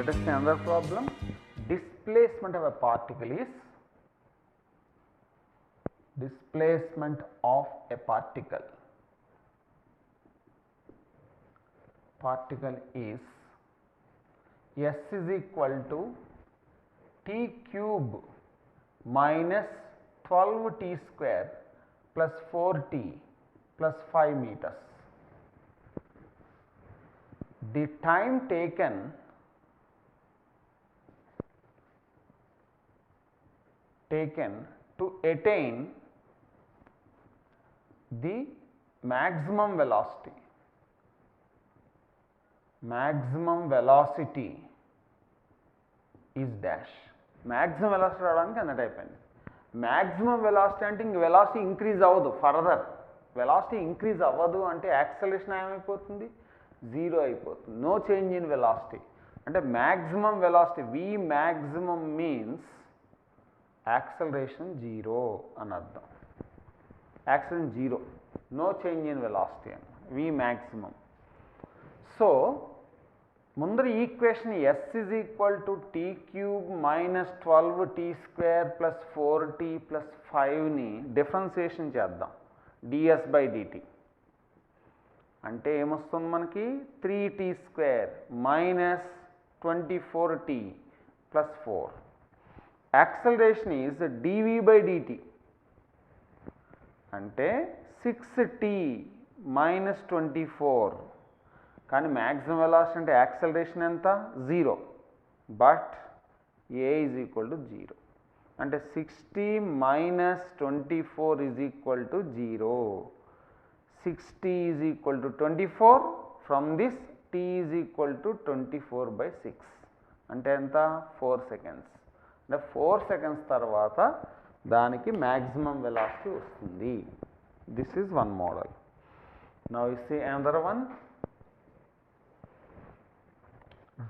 Let us see another problem. Displacement of a particle is S is equal to t cube minus 12t square plus 4t plus 5 meters. The time taken to attain the maximum velocity is dash. Maximum velocity రావడానికి అన్న type అండి. maximum velocity అంటే ఇంక velocity increase అవ్వదు, further velocity increase అవ్వదు అంటే acceleration ఏమైపోతుంది, zero అయిపోతుంది. నో చేంజ్ ఇన్ వెలాసిటీ అంటే maximum velocity v maximum means acceleration zero అని అర్థం. Acceleration zero, no change in velocity అని v maximum. సో ముందర equation s is equal to t cube minus 12t square plus 4t plus 5ని differentiation చేద్దాం ds by dt. అంటే ఏమొస్తుంది మనకి 3t square minus 24t plus 4. Acceleration is dv by dt అంటే 6t minus 24. కానీ maximum velocity అంటే acceleration ఎంత, zero. But a is equal to zero అంటే 60 minus 24 is equal to zero. 60 is equal to 24. From this t is equal to 24/6 అంటే ఎంత, 4 seconds. అంటే 4 seconds తర్వాత దానికి మ్యాక్సిమం వెలాసిటీ వస్తుంది. This is one model. Now you see another one.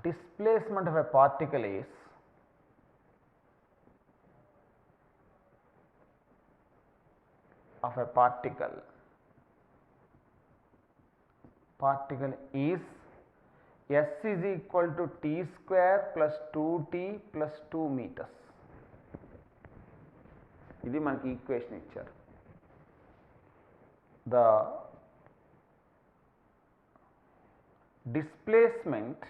Displacement of a particle is s is equal to t square plus 2t plus 2 meters. ఇది మనకి equation ఇచ్చారు. The displacement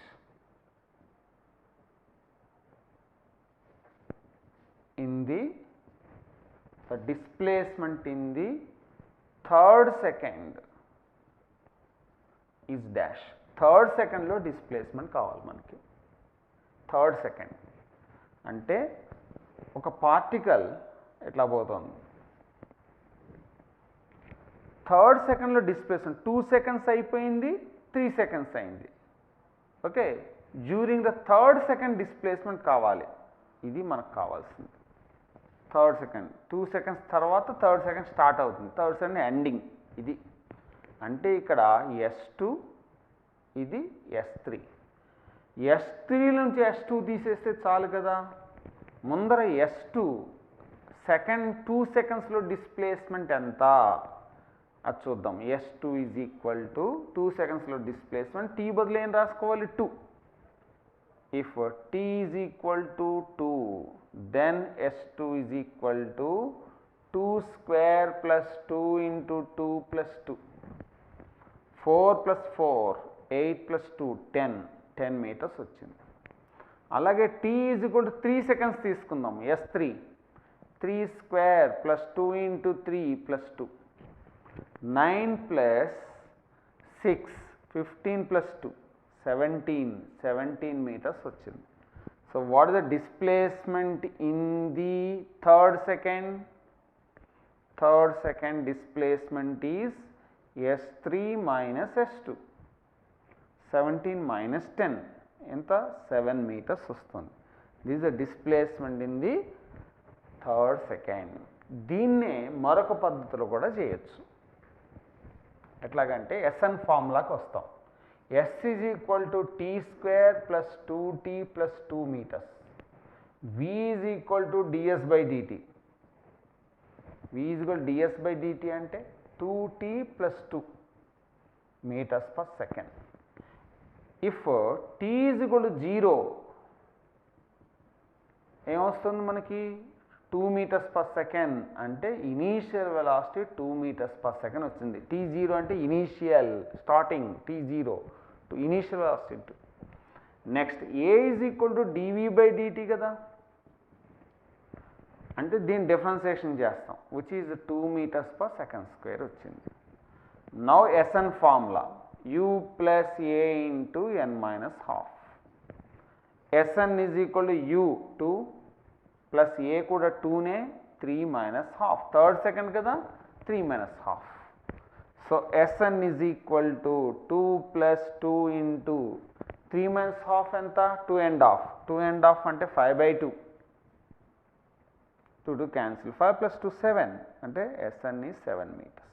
in the third second is dash. Third సెకండ్లో displacement కావాలి మనకి. Third second అంటే ఒక particle ఎట్లా పోతుంది, థర్డ్ సెకండ్లో డిస్ప్లేస్మెంట్ 2 seconds అయిపోయింది, 3 seconds అయింది. Okay, during the third second displacement కావాలి. ఇది మనకు కావాల్సింది. థర్డ్ సెకండ్ 2 seconds తర్వాత థర్డ్ సెకండ్ స్టార్ట్ అవుతుంది, థర్డ్ సెకండ్ ఎండింగ్. ఇది అంటే ఇక్కడ S2, ఇది S3. S3 నుంచి S2 తీసేస్తే చాలు కదా. ముందర S2 2 secondsలో డిస్ప్లేస్మెంట్ ఎంత అది చూద్దాం. S2 ఈజ్ ఈక్వల్ టు 2 secondsలో డిస్ప్లేస్మెంట్, t బదులు ఏం రాసుకోవాలి, 2. If t is equal to 2, then S2 is equal to 2 square plus 2 into 2 plus 2. 4 plus 4, 8 plus 2, 10 meters వచ్చింది. అలాగే t is equal to 3 seconds తీసుకుందాం. S3 3 square plus 2 into 3 plus 2. 9 plus 6, 15 plus 2, 17 meters వచ్చింది. So what is the displacement in the third second? Third second displacement is S3 minus S2. 17 minus 10 ఎంత, 7 meters వస్తుంది. This is the displacement in the third second. దీన్నే మరొక పద్ధతిలో కూడా చేయొచ్చు. ఎట్లాగంటే SN ఫార్ములాకి వస్తాం. S is equal to t square plus 2t plus 2 meters. V is equal to ds by dt. V is equal to ds by dt అంటే 2t plus 2 meters per second. If t is equal to 0, ఏమొస్తుంది మనకి 2 meters per second అంటే initial velocity 2 meters per second వచ్చింది. t0 అంటే initial starting t0 to initial velocity. Next a is equal to dv/dt కదా, అంటే దీన్ని differentiation చేస్తాం which is 2 meters per second square వచ్చింది. Now Sn formula u plus a into n minus half. Sn is equal to u 2 plus a కూడా 2నే 3 minus half, third second కదా 3 minus half. So Sn is equal to 2 plus 2 into 3 minus half ఎంత 2 and half. 2 and half అంటే 5/2. 2 cancel, 5 plus 2 7 అంటే Sn is 7 meters.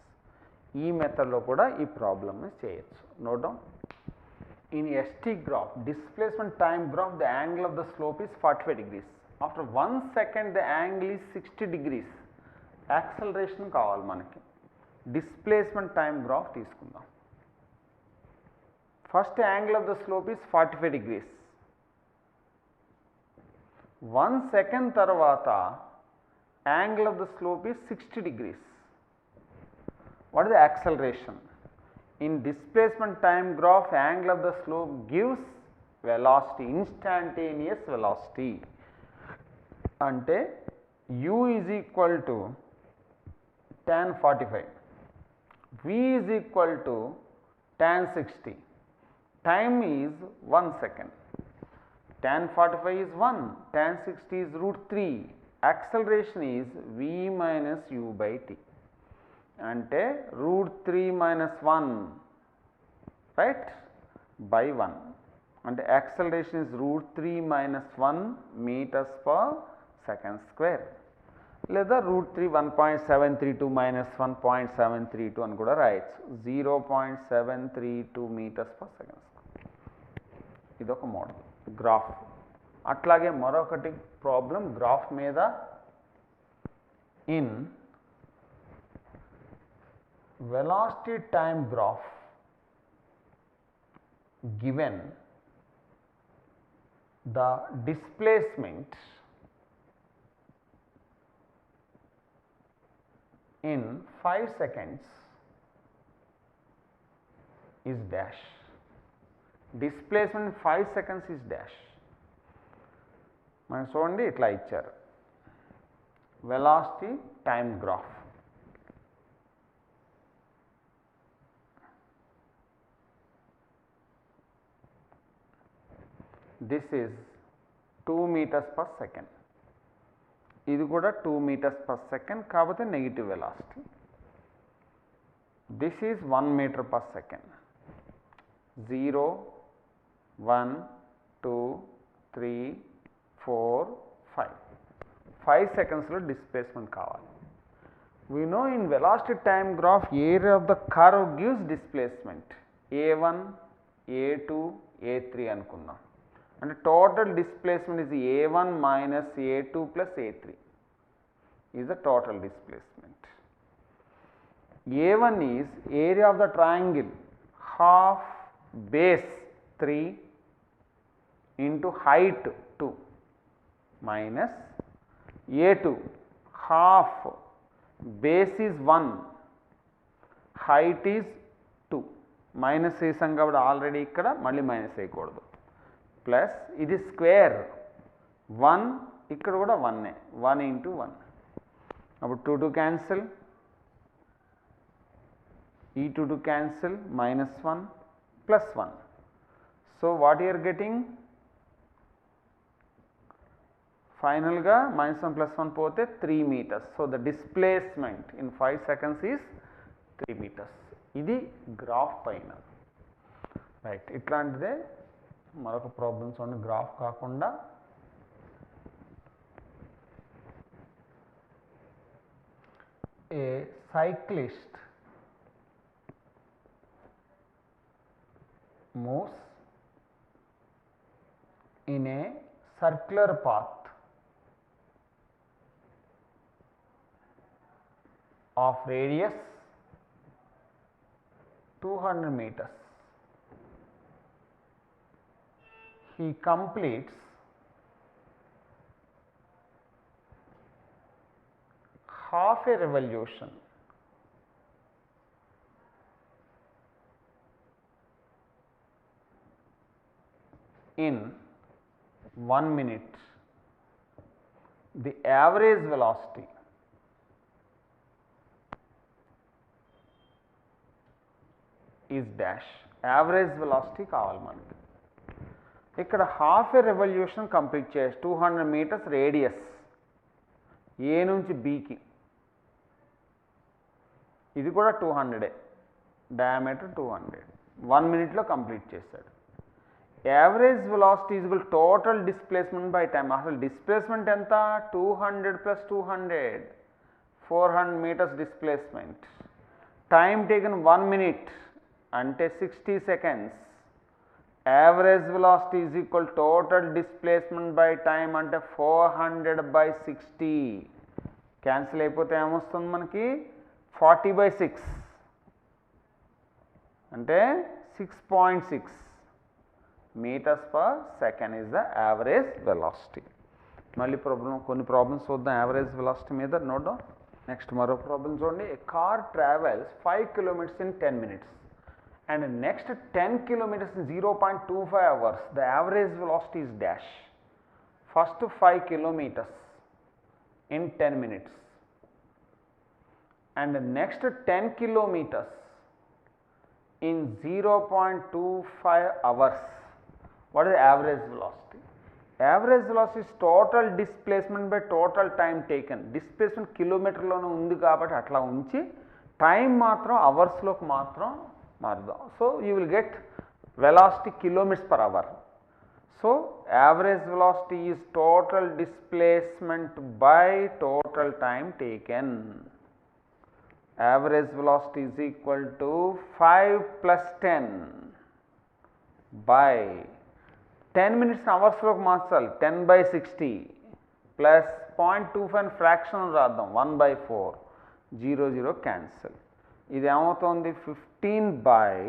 ఈ మెథడ్లో కూడా ఈ ప్రాబ్లమ్ని చేయొచ్చు. Note down. In ST graph displacement time graph the angle of the slope is 45 degrees. After 1 second the angle is 60 degrees. Acceleration కావాలి మనకి. డిస్ప్లేస్మెంట్ టైమ్ గ్రాఫ్ తీసుకుందాం. First angle of the slope is 45 degrees. 1 second తర్వాత angle of the slope is 60 degrees. What is the acceleration? In displacement time graph, angle of the slope gives velocity, instantaneous velocity. Ante u is equal to tan 45, v is equal to tan 60. Time is 1 second. Tan 45 is 1, tan 60 is √3. Acceleration is v minus u by t. అంటే √3 minus 1 right by 1 అంటే acceleration is √3 minus 1 meters per second square, లేదా √3 1.732 minus 1.732 అని కూడా రాయొచ్చు. 0.732 meters per second square. ఇదొక model graph. అట్లాగే మరొకటి problem graph మీద in velocity time graph given the displacement in 5 seconds is dash. Displacement in 5 seconds is dash. మనం చూడండి ఇట్లా ఇచ్చారు velocity time graph. This is 2 meters per second. ఇది కూడా 2 meters per second కాకపోతే negative velocity. This is 1 meter per second. 0 1 2 3 4 5 5 secondsలో displacement కావాలి. We know in velocity time graph area of the curve gives displacement. A1 A2 A3 అనుకుందాం. అంటే total displacement is A1 minus A2 plus A3 is the total displacement. A1 is area of the triangle half base 3 into height 2 minus A2 half base is 1 height is 2 minus వేసాం కాబట్టి already ఇక్కడ మళ్ళీ minus వేయకూడదు. Plus ఇది square 1 ఇక్కడ కూడా 1 1 into 1 అప్పుడు 2 2 cancel, ఈ 2 2 cancel minus 1 plus 1. So what you're getting ఫైనల్గా -1 + 1 పోతే 3 meters. So the displacement in 5 seconds is 3 meters. ఇది గ్రాఫ్ పైన రైట్. ఇట్లాంటిదే మరొక ప్రాబ్లమ్స్ ఉన్న గ్రాఫ్ కాకుండా ఏ cyclist moves in a circular path of radius 200 meters. He completes half a revolution in 1 minute, the average velocity is dash. Average velocity కావాలి మనకి. ఇక్కడ half ఏ revolution complete చేయొచ్చు. 200 మీటర్స్ రేడియస్ ఏ నుంచి బీకి, ఇది కూడా 200, డయామీటర్ 200, 1 మినిట్లో కంప్లీట్ చేశాడు. Average velocity is equal total displacement by time. అసలు డిస్ప్లేస్మెంట్ ఎంత? 200 + 200, 400 metres displacement. Time taken 1 minute అంటే 60 seconds. Average velocity is equal total displacement by time అంటే 400/60. క్యాన్సిల్ అయిపోతే ఏమొస్తుంది మనకి? 40/6 అంటే 6.6 metres per second is the average velocity. మళ్ళీ కొన్ని ప్రాబ్లమ్స్ చూద్దాం యావరేజ్ వెలాసిటీ మీద. Note down. నెక్స్ట్ మరో ప్రాబ్లం చూడండి. A car travels 5 kilometres in 10 minutes and next 10 kilometers in 0.25 hours. The average velocity is dash. First 5 kilometers in 10 minutes and next 10 kilometers in 0.25 hours. What is the average velocity? Average velocity is total displacement by total time taken. Displacement కిలోమీటర్లోనే ఉంది కాబట్టి అట్లా ఉంచి time మాత్రం అవర్స్లోకి మాత్రం మారుదాం. So you will get velocity kilometers per hour. So average velocity is total displacement by total time taken. Average velocity is equal to 5 + 10 by 10 minutes అవర్స్లోకి మార్చాలి. 10/60 ప్లస్ 0.25 ఫ్రాక్షన్ రాద్దాం. 1/4, 0 0 క్యాన్సిల్. ఇది ఏమవుతుంది? 15/6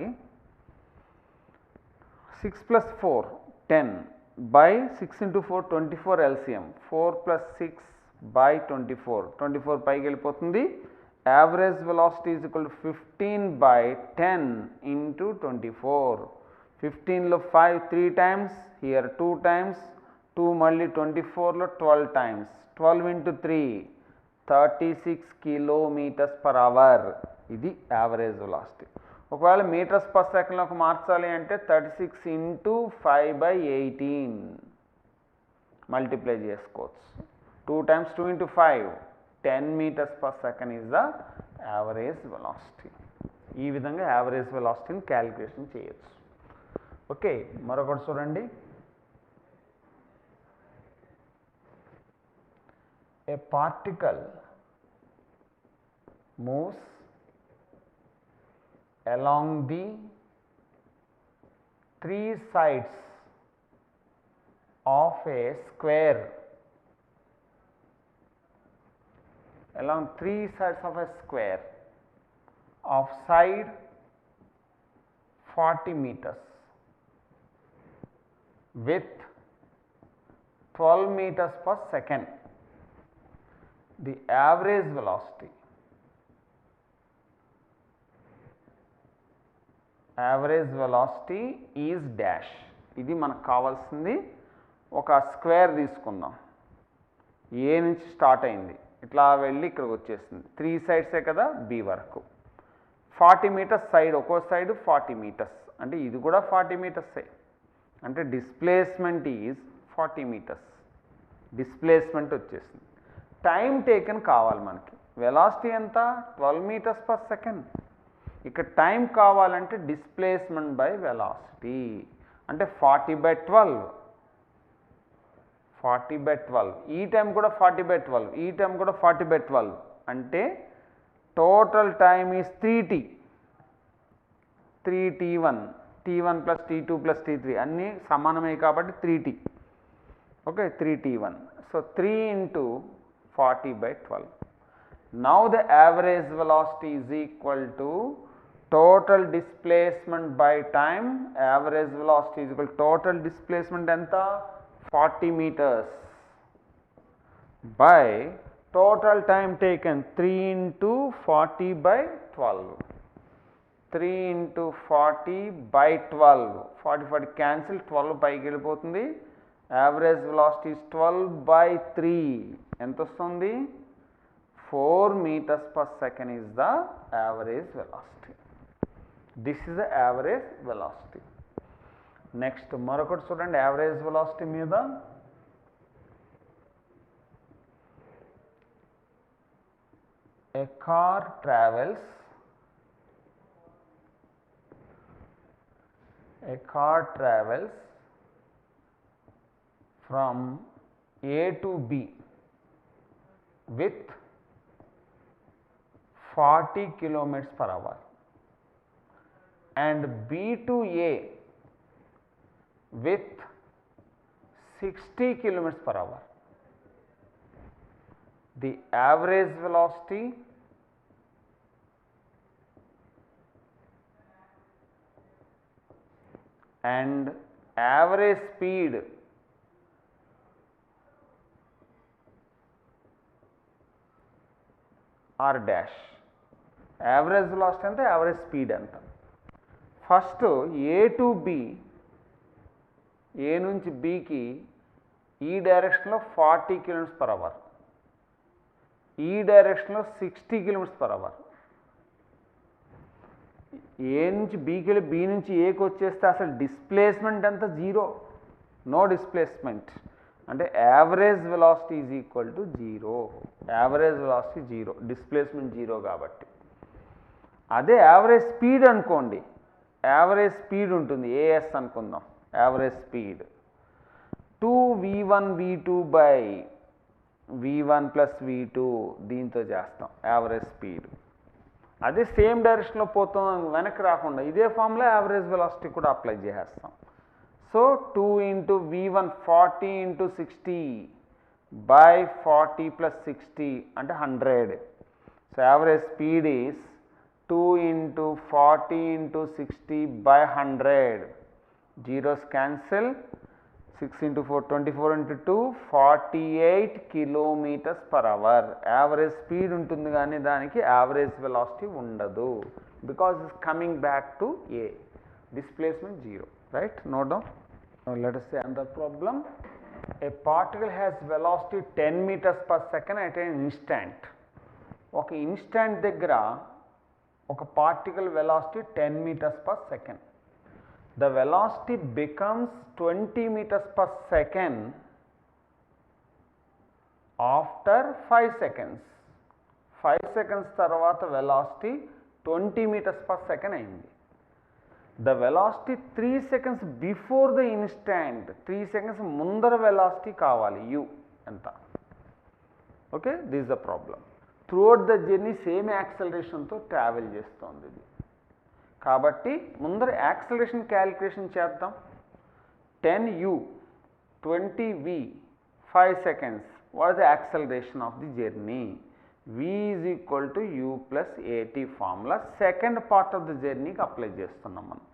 + 4 10/6 × 4 24 LCM. 4 + 6/24 24 పైకి వెళ్ళిపోతుంది. Average velocity is equal to 15/10 × 24. 15లో 5 3 times, here 2 times, 2 మళ్ళీ 24లో 12 times, 12 × 3 36 kilometres per hour. ఇది average velocity. ఒకవేళ మీటర్స్ పర్ సెకండ్లోకి మార్చాలి అంటే 36 × 5/18 మల్టిప్లై చేసుకోవచ్చు. 2 times 2 × 5 10 meters per second is the average velocity. ఈ విధంగా యావరేజ్ వెలాసిటీని క్యాలిక్యులేషన్ చేయొచ్చు. ఓకే, మరొకటి చూడండి. A particle moves along the 3 sides of a square, along 3 sides of a square of side 40 meters with 12 meters per second. The average velocity is dash. ఇది మనకు కావాల్సింది. ఒక square తీసుకుందాం. ఏ నుంచి స్టార్ట్ అయింది, ఇట్లా వెళ్ళి ఇక్కడికి వచ్చేసింది. 3 సైడ్సే కదా బి వరకు. 40 మీటర్స్ సైడ్, ఒక్కో సైడ్ 40 మీటర్స్, అంటే ఇది కూడా 40 మీటర్సే. అంటే డిస్ప్లేస్మెంట్ ఈజ్ 40 మీటర్స్. డిస్ప్లేస్మెంట్ వచ్చేసింది. టైం టేకెన్ కావాలి మనకి. వెలాసిటీ ఎంత? 12 మీటర్స్ పర్ సెకండ్. ఇక్కడ టైం కావాలంటే డిస్ప్లేస్మెంట్ బై వెలాసిటీ అంటే 40/12. 40/12. ఈ టైం కూడా 40/12, ఈ టైం కూడా 40/12. అంటే total time is 3t. 3t1, t1 + t2 + t3 అన్నీ సమానమే కాబట్టి 3t. Okay, 3t1. So 3 × 40/12. Now the average velocity is equal to total displacement by time. Average velocity is equal to total displacement enta 40 meters by total time taken 3 into 40 by 12. 3 into 40 by 12. 40 cancel, 12 పైకి వెళ్ళిపోతుంది. Average velocity is 12 by 3. ఎంత వస్తుంది? 4 meters per second is the average velocity. This is the average velocity. Next మరొకటి చూడండి average velocity మీద. A car travels from A to B with 40 kilometers per hour and B to A with 60 kilometers per hour. The average velocity and average speed are dash. Average velocity anta, average speed anta. First A to B, A నుంచి B కి ఈ direction లో 40 km per hour, ఈ direction లో 60 km per hour. ఏ నుంచి బీకి వెళ్ళి B నుంచి ఏకి వచ్చేస్తే అసలు డిస్ప్లేస్మెంట్ అంతా జీరో, నో డిస్ప్లేస్మెంట్. అంటే average velocity is equal to zero. Average velocity zero, displacement zero కాబట్టి. అదే యావరేజ్ స్పీడ్ అనుకోండి, యావరేజ్ స్పీడ్ ఉంటుంది ఏఎస్ అనుకుందాం. Average speed 2v1 v2 by v1 plus v2 దీంతో చేస్తాం యావరేజ్ స్పీడ్. అదే సేమ్ డైరెక్షన్లో పోతాం, వెనక్కి రాకుండా ఇదే ఫామ్లో యావరేజ్ వెలాసిటీ కూడా అప్లై చేసేస్తాం. So 2 into v1 40 into 60 by 40 plus 60 అంటే 100. So average speed is 2 into 40 into 60 by 100. Zeros cancel. 6 into 4 24 into 2 48 kilometers per hour. Average speed ఉంటుంది కానీ దానికి యావరేజ్ వెలాసిటీ ఉండదు. Because it's coming back to A, displacement zero. Right, note down. Let us say another problem. A particle has velocity 10 meters per second at an instant. ఒక instant దగ్గర ఒక particle velocity 10 meters per second. The velocity becomes 20 meters per second after 5 seconds. 5 seconds తర్వాత velocity 20 meters per second అయింది. The velocity 3 seconds before the instant, 3 seconds ముందర velocity కావాలి u ఎంత. Okay, this is the problem. Throughout the journey same యాక్సలరేషన్తో travel చేస్తోంది ఇది. కాబట్టి ముందర యాక్సలరేషన్ క్యాలిక్యులేషన్ చేద్దాం. 10u 20v 5 seconds. What is the acceleration of the journey? v is equal to u plus at formula second part of the journey కి apply చేస్తున్నాం మనం.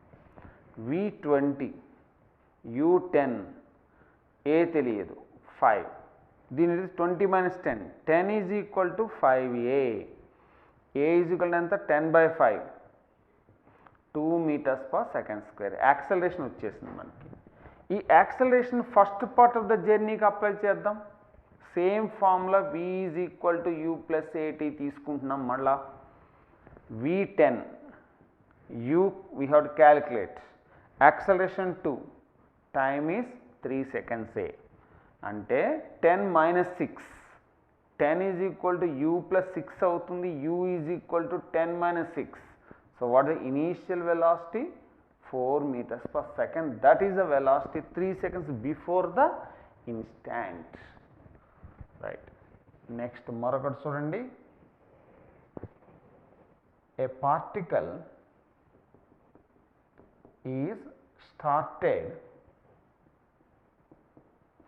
v20 u10 a తెలియదు 5. దీని 20 minus 10, 10 is equal to 5a. a is equal to ఎంత? 10 by 5, 2 meters per second square. Acceleration వచ్చేసింది మనకి. ఈ acceleration first part of the జర్నీకి అప్లై చేద్దాం. Same formula v is equal to u plus at తీసుకుంటున్నాం. మళ్ళా v10 u we have to calculate. Acceleration 2, time is 3 seconds a. అంటే 10 minus 6, 10 is equal to u plus 6 అవుతుంది. u is equal to 10 minus 6. So what is the initial velocity? 4 meters per second. That is the velocity 3 seconds before the instant. Right. Next మరొకటి చూడండి. A particle is started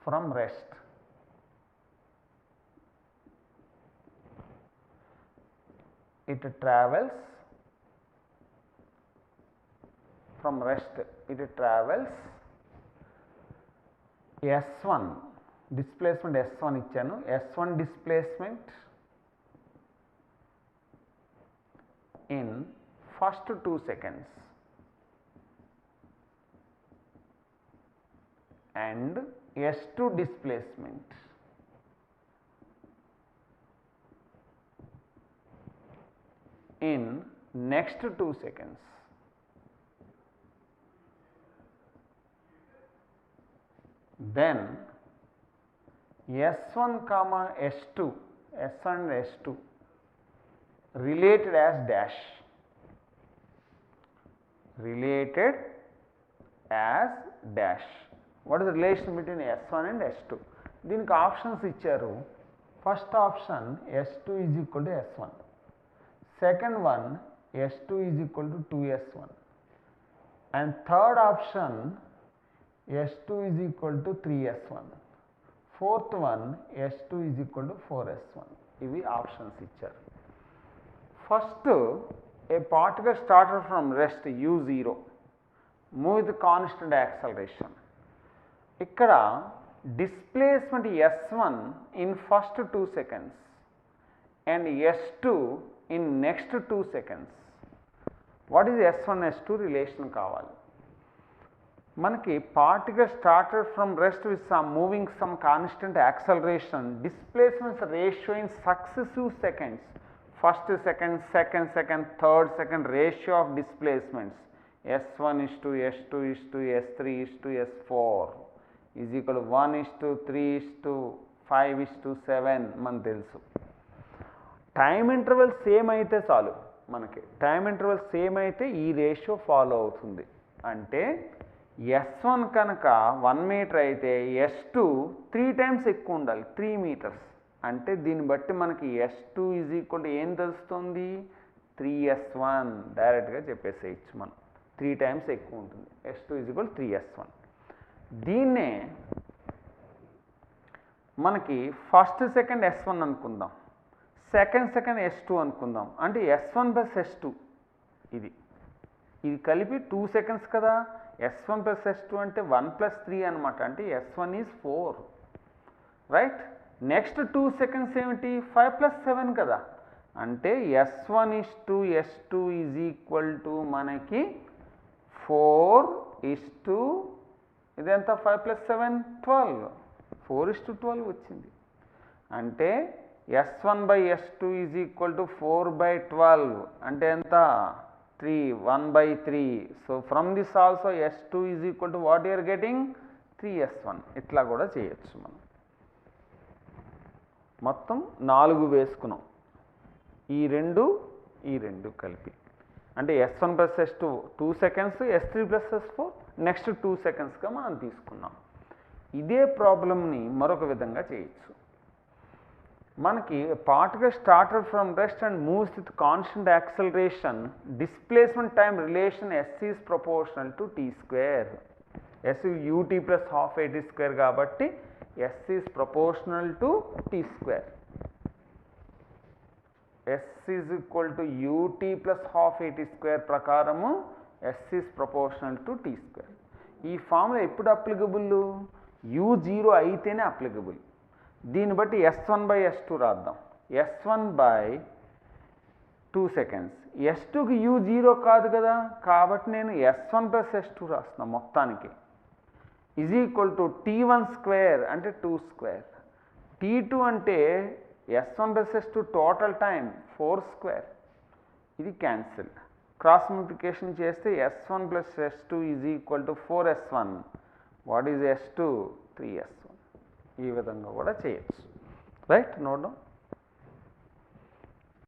from rest. It travels from rest. It travels S1 displacement, S1 ఇచ్చాను. S1 displacement in first 2 seconds and S2 displacement in next 2 seconds. Then S1 comma S2, S1 and S2 related as dash, related as dash. What is the relation between S1 and S2? దీనికి options ఇచ్చారు. First option S2 is equal to S1, second one S2 is equal to 2S1, and third option S2 is equal to 3S1, fourth one S2 is equal to 4S1. ఇవి options ఇచ్చారు. First a particle started from rest u0 move with constant acceleration. ఇక్కడ displacement S1 in first 2 seconds and S2 in next 2 seconds. What is S1 S2 relation కావాలి మనకి. Particle started from rest with some moving some constant acceleration, displacements ratio in successive seconds, first second, second second, third second ratio of displacements S1 is to S2 is to S3 is to S4 is equal to 1 is to 3 is to 5 is to 7 మనకు తెలుసు. Time interval same అయితే చాలు మనకి. Time interval same అయితే ఈ ratio follow అవుతుంది. అంటే S1 కనుక 1 మీటర్ అయితే S2 3 టైమ్స్ ఎక్కువ ఉండాలి, 3 meters. అంటే దీన్ని బట్టి మనకి S2 ఈజ్ ఈక్వల్ టు ఏం తెలుస్తుంది, 3S1 డైరెక్ట్గా చెప్పేసేయచ్చు మనం. 3 టైమ్స్ ఎక్కువ ఉంటుంది. S2 is equal 3S1. దీన్నే మనకి ఫస్ట్ సెకండ్ S1 అనుకుందాం, సెకండ్ సెకండ్ S2 అనుకుందాం. అంటే S1 ప్లస్ S2 ఇది కలిపి 2 seconds కదా. S1 ప్లస్ S2 అంటే 1 + 3 అనమాట. అంటే S1 is 4, right. Next 2 seconds ఏమిటి, 5 + 7 కదా. అంటే S1 is to S2 is equal to మనకి 4 is to ఇదంతా 5 + 7 12, 4 is to 12 వచ్చింది. అంటే S1/S2 ఈజ్ ఈక్వల్ టు 4/12 అంటే ఎంత, 3, 1/3. So from this also S2 is equal to what you're getting, 3S1. ఇట్లా కూడా చేయొచ్చు మనం. మొత్తం 4 వేసుకున్నాం, ఈ రెండు కలిపి. అంటే S1 + S2 2 seconds, S3 + S4 next 2 secondsగా మనం తీసుకున్నాం. ఇదే ప్రాబ్లమ్ని మరొక విధంగా చేయొచ్చు. మనకి particle started from rest and moves with constant acceleration, displacement time relation S is proportional to t². S ut + ½ at² కాబట్టి S is proportional to t². S is equal to ut + ½ at² ప్రకారము S is proportional to t². ఈ formula ఎప్పుడు applicable, u0 అయితేనే applicable. దీన్ని బట్టి S1/S2 రాద్దాం. S1/2 seconds, S2కి u0 కాదు కదా, కాబట్టి నేను S1 + S2 రాస్తున్నా మొత్తానికి. ఈజ్ ఈక్వల్ టు t1² అంటే 2², t2 అంటే S1 + S2 టోటల్ టైం 4². ఇది క్యాన్సిల్. క్రాస్ మల్టిప్లికేషన్ చేస్తే S1 + S2 is equal to 4S1. What is S2, 3S1. ఈ విధంగా కూడా చేయొచ్చు, రైట్. Note down.